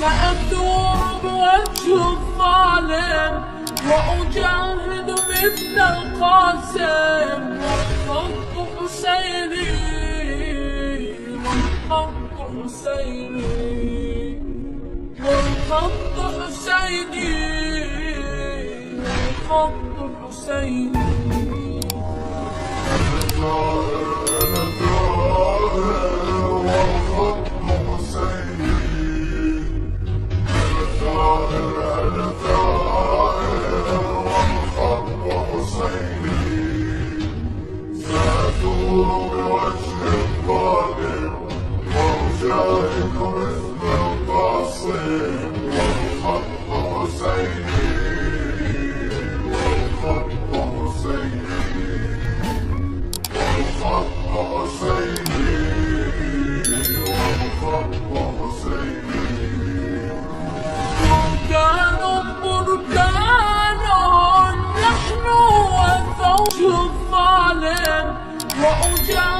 سأثور بوجه الظالم وأجاهد مثل القاسم، والخط حسيني والخط حسيني والخط حسيني والخط حسيني. الظالم وأجاهد